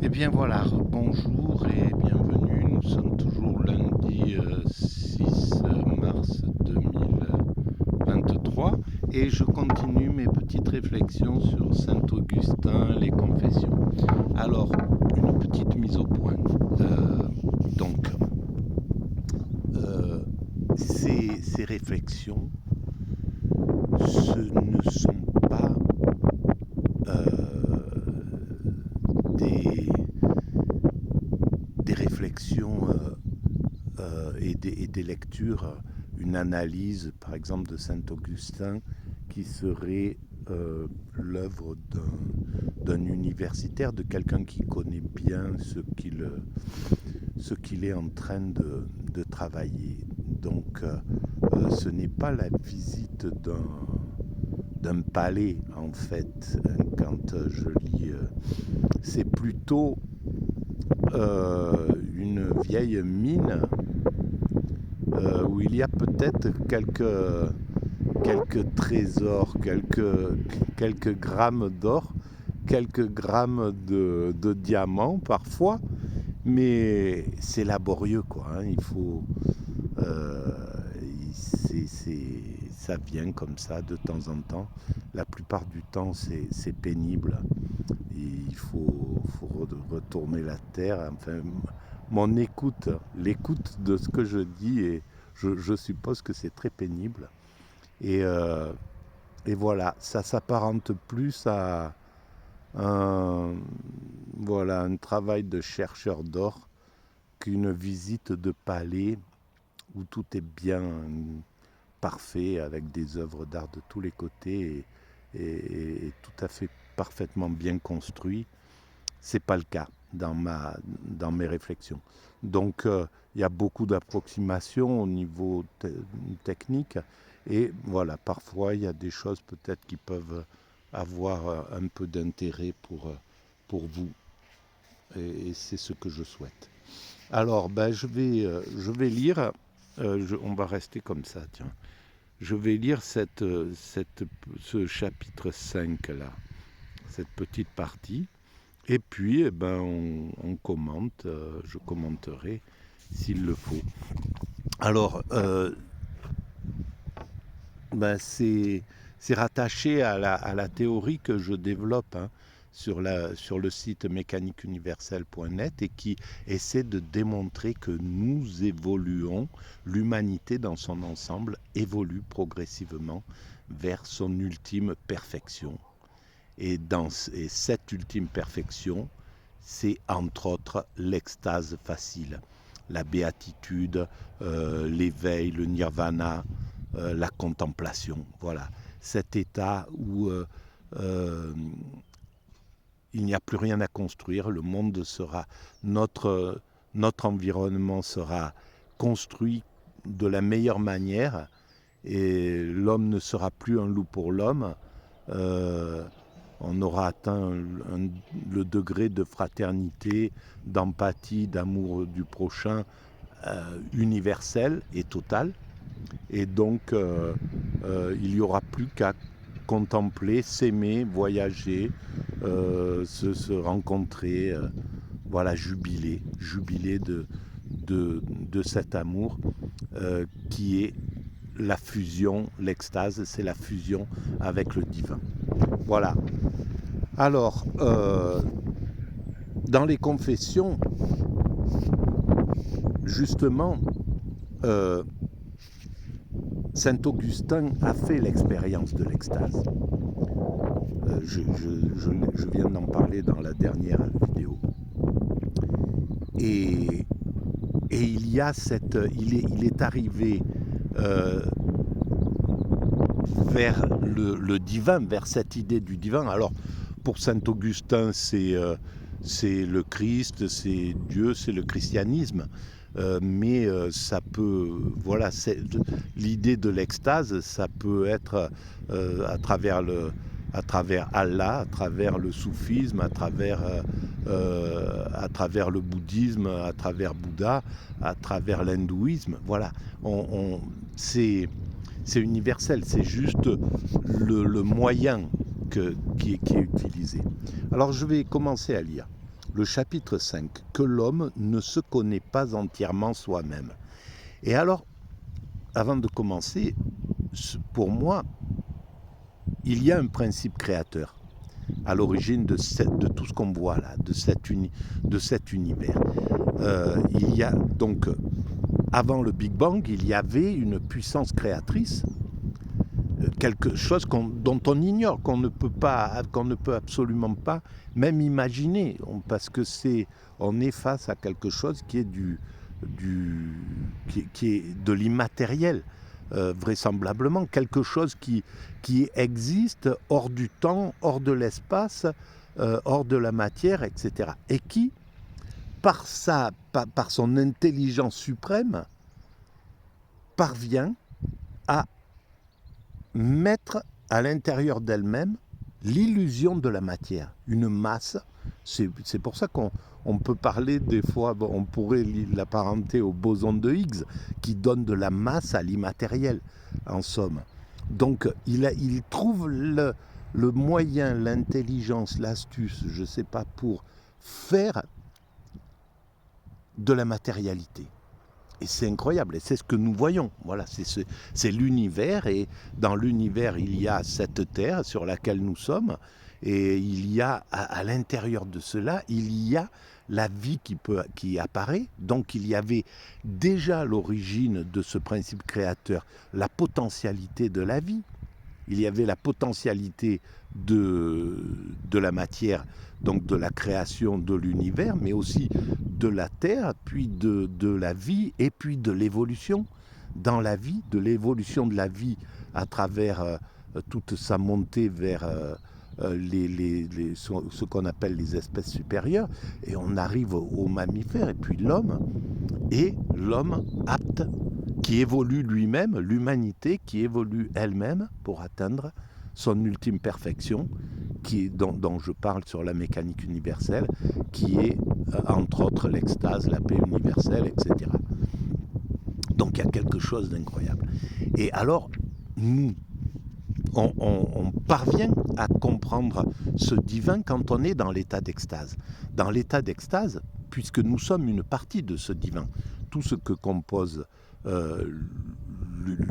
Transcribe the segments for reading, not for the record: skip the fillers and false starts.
Eh bien voilà, bonjour et bienvenue. Nous sommes toujours lundi 6 mars 2023 et je continue mes petites réflexions sur Saint-Augustin, les confessions. Alors, une petite mise au point. Euh, donc, euh, ces réflexions, ce ne sont pas des, des réflexions et des lectures, une analyse par exemple de Saint-Augustin qui serait l'œuvre d'un universitaire, de quelqu'un qui connaît bien ce qu'il est en train de travailler. Donc ce n'est pas la visite d'un palais en fait, quand je lis. C'est plutôt une vieille mine où il y a peut-être quelques trésors, quelques grammes d'or, quelques grammes de diamants parfois, mais c'est laborieux quoi. Hein. Il faut, euh, ça vient comme ça de temps en temps. La plupart du temps, c'est pénible. Et il faut retourner la terre. Enfin, mon écoute, l'écoute de ce que je dis, et je suppose que c'est très pénible. Et, euh, et voilà, ça s'apparente plus à un, voilà, un travail de chercheur d'or qu'une visite de palais où tout est bien parfait, avec des œuvres d'art de tous les côtés et tout à fait parfaitement bien construit. C'est pas le cas dans mes réflexions. Donc il y a beaucoup d'approximations au niveau technique et voilà, parfois il y a des choses peut-être qui peuvent avoir un peu d'intérêt pour vous et c'est ce que je souhaite. Alors ben, je vais lire, on va rester comme ça, tiens. Je vais lire ce chapitre 5 là, cette petite partie. Et puis, eh ben, on commente, je commenterai s'il le faut. Alors, ben, c'est rattaché à la théorie que je développe hein, sur le site mécaniqueuniverselle.net et qui essaie de démontrer que nous évoluons, l'humanité dans son ensemble évolue progressivement vers son ultime perfection. Et cette ultime perfection, c'est entre autres l'extase facile, la béatitude, l'éveil, le nirvana, la contemplation. Voilà, cet état où il n'y a plus rien à construire, le monde sera, notre environnement sera construit de la meilleure manière et l'homme ne sera plus un loup pour l'homme. Euh, on aura atteint le degré de fraternité, d'empathie, d'amour du prochain universel et total. Et donc, il n'y aura plus qu'à contempler, s'aimer, voyager, se rencontrer, voilà, jubiler de cet amour qui est la fusion, l'extase, c'est la fusion avec le divin. Voilà. Alors, dans les confessions, justement, euh, Saint Augustin a fait l'expérience de l'extase. Je viens d'en parler dans la dernière vidéo. Et, et il y a il est arrivé euh, vers le divin, vers cette idée du divin. Alors, pour Saint Augustin, c'est le Christ, c'est Dieu, c'est le christianisme. Mais ça peut, voilà, l'idée de l'extase, ça peut être à travers Allah, à travers le soufisme, à travers le bouddhisme, à travers Bouddha, à travers l'hindouisme. Voilà, c'est universel, c'est juste le moyen qui est utilisé. Alors je vais commencer à lire. le chapitre 5, que l'homme ne se connaît pas entièrement soi-même. Et alors, avant de commencer, pour moi, il y a un principe créateur à l'origine de tout ce qu'on voit là, de cet univers. Il y a donc, avant le Big Bang, il y avait une puissance créatrice, quelque chose dont on ignore, qu'on ne peut absolument pas même imaginer, parce que on est face à quelque chose qui est qui est de l'immatériel. Vraisemblablement quelque chose qui existe hors du temps, hors de l'espace, hors de la matière, etc. Et qui, par son intelligence suprême, parvient à mettre à l'intérieur d'elle-même l'illusion de la matière, une masse. C'est pour ça qu'on peut parler des fois, on pourrait l'apparenter au boson de Higgs, qui donne de la masse à l'immatériel, en somme. Donc il trouve le moyen, l'intelligence, l'astuce, je ne sais pas, pour faire de la matérialité. Et c'est incroyable, et c'est ce que nous voyons. Voilà, c'est l'univers, et dans l'univers, il y a cette terre sur laquelle nous sommes, et il y a, à l'intérieur de cela, il y a la vie qui apparaît. Donc il y avait déjà l'origine de ce principe créateur, la potentialité de la vie. Il y avait la potentialité de la matière, donc de la création de l'univers, mais aussi de la terre, puis de la vie, et puis de l'évolution dans la vie, de l'évolution de la vie à travers toute sa montée vers ce qu'on appelle les espèces supérieures, et on arrive aux mammifères, et puis l'homme, apte, qui évolue lui-même, l'humanité qui évolue elle-même pour atteindre son ultime perfection, dont je parle sur la mécanique universelle, qui est entre autres l'extase, la paix universelle, etc. Donc il y a quelque chose d'incroyable. Et alors, nous, on parvient à comprendre ce divin quand on est dans l'état d'extase. Dans l'état d'extase, puisque nous sommes une partie de ce divin, tout ce que compose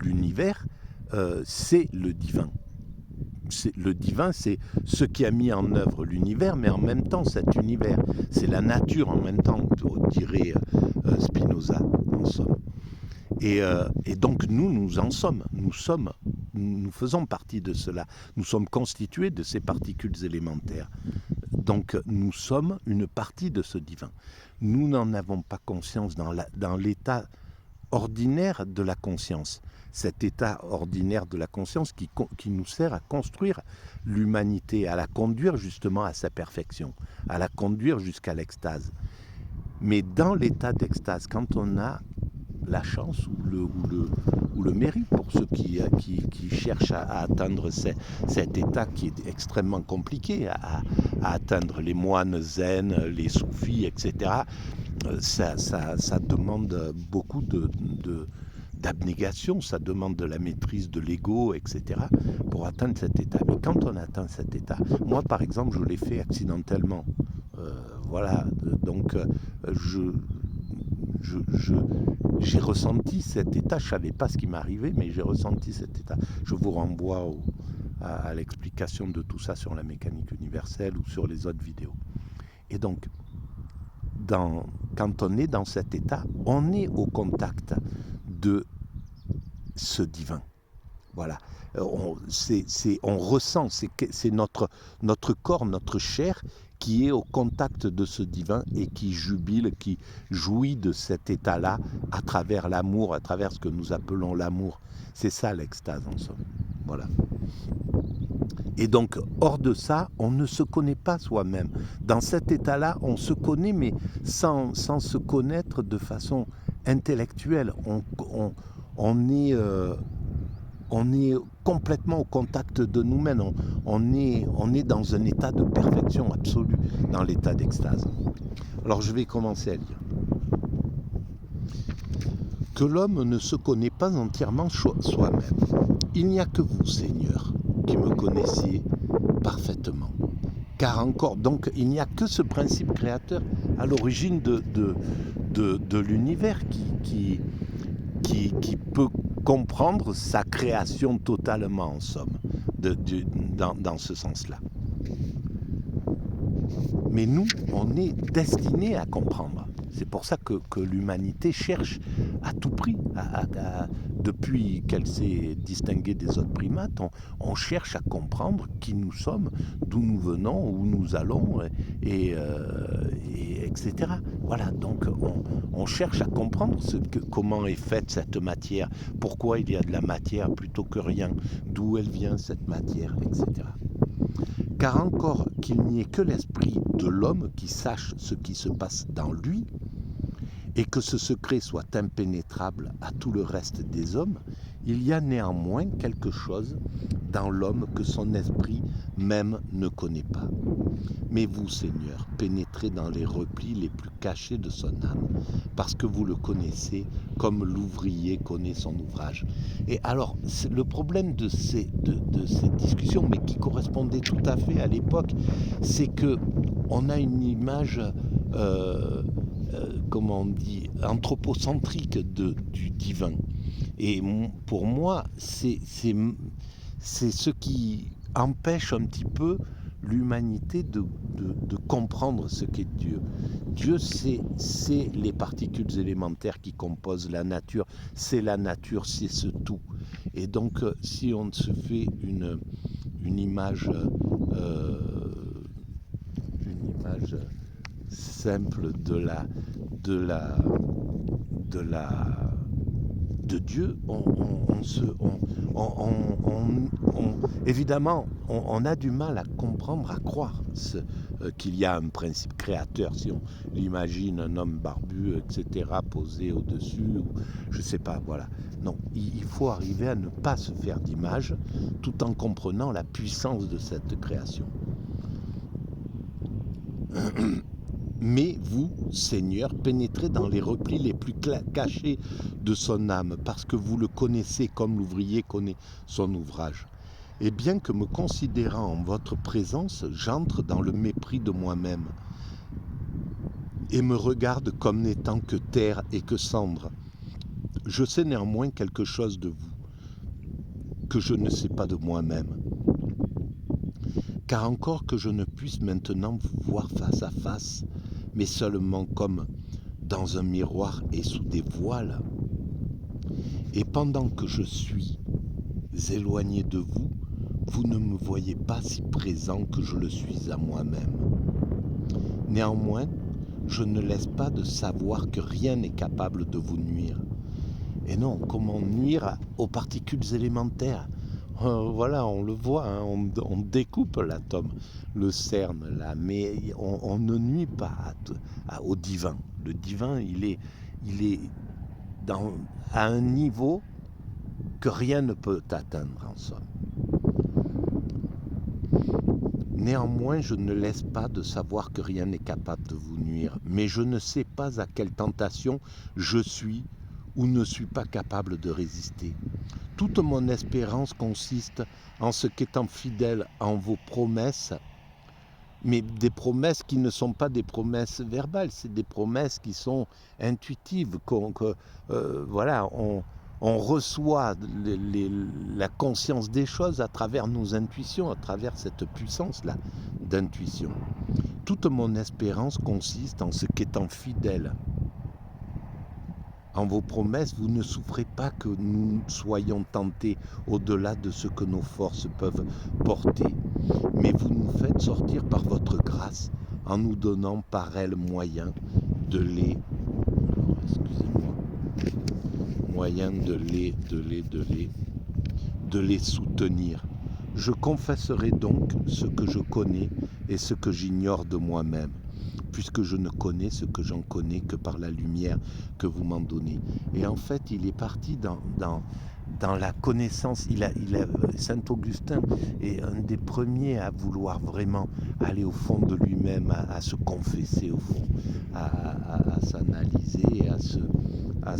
l'univers, c'est le divin. Le divin, c'est ce qui a mis en œuvre l'univers, mais en même temps cet univers. C'est la nature en même temps, dirait Spinoza, en somme. Et donc nous en sommes. Nous faisons partie de cela. Nous sommes constitués de ces particules élémentaires. Donc nous sommes une partie de ce divin. Nous n'en avons pas conscience dans l'état ordinaire de la conscience. Cet état ordinaire de la conscience qui nous sert à construire l'humanité, à la conduire justement à sa perfection, à la conduire jusqu'à l'extase. Mais dans l'état d'extase, quand on a la chance ou le mérite, pour ceux qui cherchent à atteindre cet état qui est extrêmement compliqué à atteindre, les moines zen, les soufis, etc., ça demande beaucoup d'abnégation, ça demande de la maîtrise de l'ego, etc., pour atteindre cet état. Mais quand on atteint cet état, moi par exemple, je l'ai fait accidentellement. Voilà, donc j'ai ressenti cet état, je ne savais pas ce qui m'arrivait, mais j'ai ressenti cet état. Je vous renvoie à l'explication de tout ça sur la mécanique universelle ou sur les autres vidéos. Et donc, quand on est dans cet état, on est au contact de ce divin. Voilà. On ressent, c'est notre corps, notre chair qui est au contact de ce divin et qui jubile, qui jouit de cet état-là à travers l'amour, à travers ce que nous appelons l'amour. C'est ça l'extase en somme. Voilà. Et donc, hors de ça, on ne se connaît pas soi-même. Dans cet état-là, on se connaît, mais sans se connaître de façon intellectuelle. On est complètement au contact de nous-mêmes. On est dans un état de perfection absolue, dans l'état d'extase. Alors, je vais commencer à lire. Que l'homme ne se connaît pas entièrement soi-même. Il n'y a que vous, Seigneur, qui me connaissiez parfaitement. Car encore, donc il n'y a que ce principe créateur à l'origine de l'univers qui peut comprendre sa création totalement, en somme, dans ce sens-là. Mais nous, on est destinés à comprendre. C'est pour ça que l'humanité cherche à tout prix, depuis qu'elle s'est distinguée des autres primates, on cherche à comprendre qui nous sommes, d'où nous venons, où nous allons, etc. Voilà, donc on cherche à comprendre comment est faite cette matière, pourquoi il y a de la matière plutôt que rien, d'où elle vient cette matière, etc. Car encore qu'il n'y ait que l'esprit de l'homme qui sache ce qui se passe dans lui, et que ce secret soit impénétrable à tout le reste des hommes, il y a néanmoins quelque chose dans l'homme que son esprit même ne connaît pas. Mais vous, Seigneur, pénétrez dans les replis les plus cachés de son âme, parce que vous le connaissez comme l'ouvrier connaît son ouvrage. Et alors, le problème de cette discussion, mais qui correspondait tout à fait à l'époque, c'est que on a une image comment on dit, anthropocentrique du divin. Et pour moi, c'est ce qui empêche un petit peu l'humanité de comprendre ce qu'est Dieu. Dieu, c'est les particules élémentaires qui composent la nature. C'est la nature, c'est ce tout. Et donc, si on se fait une image simple de Dieu, évidemment, on a du mal à comprendre, à croire qu'il y a un principe créateur, si on l'imagine un homme barbu, etc., posé au-dessus, ou je sais pas, voilà. Non, il faut arriver à ne pas se faire d'image, tout en comprenant la puissance de cette création. Mais vous, Seigneur, pénétrez dans les replis les plus cachés de son âme, parce que vous le connaissez comme l'ouvrier connaît son ouvrage. Et bien que me considérant en votre présence, j'entre dans le mépris de moi-même, et me regarde comme n'étant que terre et que cendre. Je sais néanmoins quelque chose de vous, que je ne sais pas de moi-même. Car encore que je ne puisse maintenant vous voir face à face, mais seulement comme dans un miroir et sous des voiles. Et pendant que je suis éloigné de vous, vous ne me voyez pas si présent que je le suis à moi-même. Néanmoins, je ne laisse pas de savoir que rien n'est capable de vous nuire. Et non, comment nuire aux particules élémentaires ? Voilà, on le voit, hein, on découpe l'atome, le CERN, là, mais on ne nuit pas au divin. Le divin, il est à un niveau que rien ne peut atteindre, en somme. Néanmoins, je ne laisse pas de savoir que rien n'est capable de vous nuire, mais je ne sais pas à quelle tentation je suis ou ne suis pas capable de résister. Toute mon espérance consiste en ce qu'étant fidèle en vos promesses, mais des promesses qui ne sont pas des promesses verbales, c'est des promesses qui sont intuitives, voilà, on reçoit la conscience des choses à travers nos intuitions, à travers cette puissance-là d'intuition. Toute mon espérance consiste en ce qu'étant fidèle en vos promesses, vous ne souffrez pas que nous soyons tentés au-delà de ce que nos forces peuvent porter, mais vous nous faites sortir par votre grâce en nous donnant par elle moyen de les soutenir. Je confesserai donc ce que je connais et ce que j'ignore de moi-même, puisque je ne connais ce que j'en connais que par la lumière que vous m'en donnez. Et en fait, il est parti dans la connaissance. Saint-Augustin est un des premiers à vouloir vraiment aller au fond de lui-même, à se confesser au fond, à s'analyser, à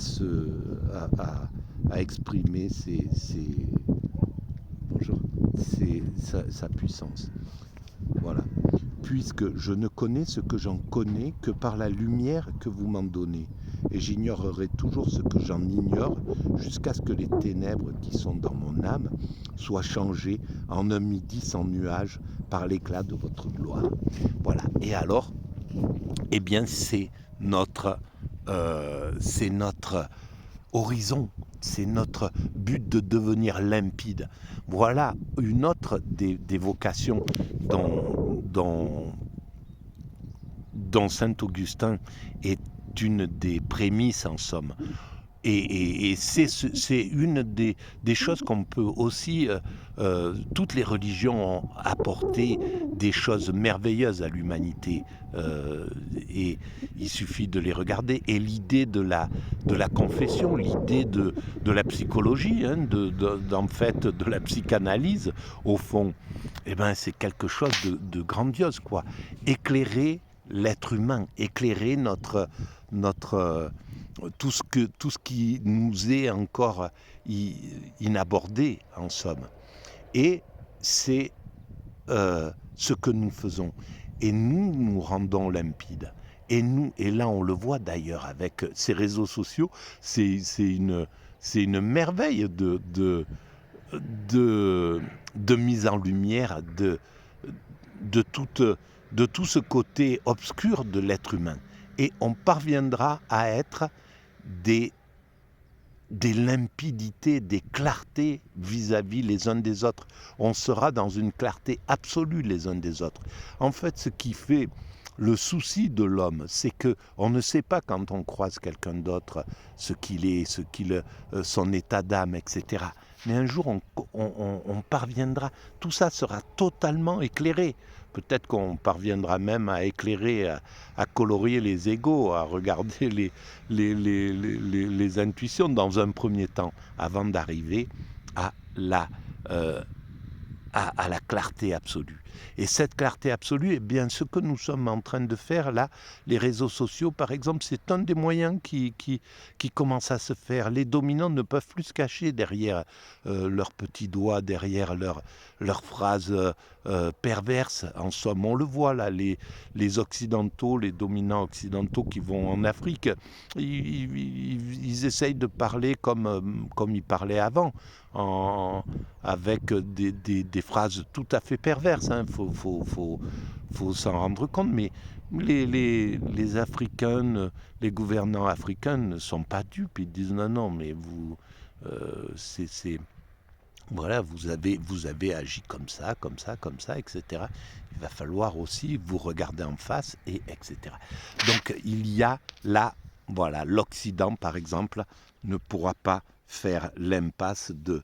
exprimer sa puissance. Voilà. puisque je ne connais ce que j'en connais que par la lumière que vous m'en donnez. Et j'ignorerai toujours ce que j'en ignore, jusqu'à ce que les ténèbres qui sont dans mon âme soient changées en un midi sans nuage par l'éclat de votre gloire. Voilà. Et alors, eh bien, c'est notre horizon, c'est notre but de devenir limpide. Voilà une autre des vocations dont Saint Augustin est une des prémices en somme. Et c'est une des choses qu'on peut aussi, toutes les religions ont apporté des choses merveilleuses à l'humanité, et il suffit de les regarder. Et l'idée de la confession, l'idée de la psychologie, hein, en fait, de la psychanalyse, au fond, eh ben, c'est quelque chose de grandiose, quoi. Éclairer l'être humain, éclairer tout ce qui nous est encore inabordé, en somme. Et c'est ce que nous faisons. Et nous rendons limpide. Et là on le voit d'ailleurs avec ces réseaux sociaux, c'est une merveille de mise en lumière de tout ce côté obscur de l'être humain. Et on parviendra à être des limpidités, des clartés vis-à-vis les uns des autres. On sera dans une clarté absolue les uns des autres. En fait, ce qui fait le souci de l'homme, c'est qu'on ne sait pas quand on croise quelqu'un d'autre ce qu'il est, son état d'âme, etc. Mais un jour, on parviendra, tout ça sera totalement éclairé. Peut-être qu'on parviendra même à éclairer, à colorier les égos, à regarder les intuitions dans un premier temps, avant d'arriver à à la clarté absolue. Et cette clarté absolue, eh bien, ce que nous sommes en train de faire là, les réseaux sociaux, par exemple, c'est un des moyens qui commence à se faire. Les dominants ne peuvent plus se cacher derrière leurs petits doigts, derrière leurs phrases perverses. En somme, on le voit là, les occidentaux, les dominants occidentaux qui vont en Afrique, ils essayent de parler comme ils parlaient avant, avec des phrases tout à fait perverses. Hein. Faut s'en rendre compte. Mais les Africains, les gouvernants africains ne sont pas dupes. Ils disent non, mais vous, voilà, vous avez agi comme ça, etc. Il va falloir aussi vous regarder en face, et etc. Donc il y a là, voilà, l'Occident par exemple ne pourra pas faire l'impasse de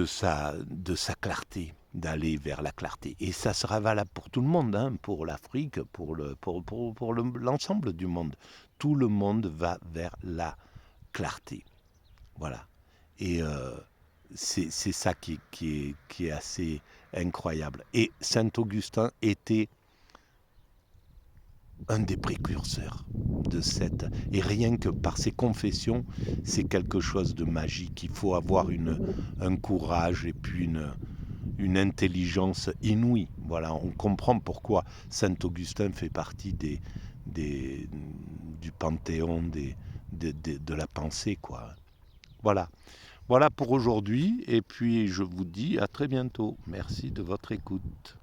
sa clarté, d'aller vers la clarté. Et ça sera valable pour tout le monde, hein, pour l'Afrique, pour l'ensemble du monde. Tout le monde va vers la clarté. Voilà. Et c'est ça qui est assez incroyable. Et Saint-Augustin était un des précurseurs de cette... Et rien que par ses confessions, c'est quelque chose de magique. Il faut avoir un courage et puis une intelligence inouïe. Voilà, on comprend pourquoi Saint-Augustin fait partie du panthéon de la pensée, quoi. Voilà. Voilà pour aujourd'hui, et puis je vous dis à très bientôt. Merci de votre écoute.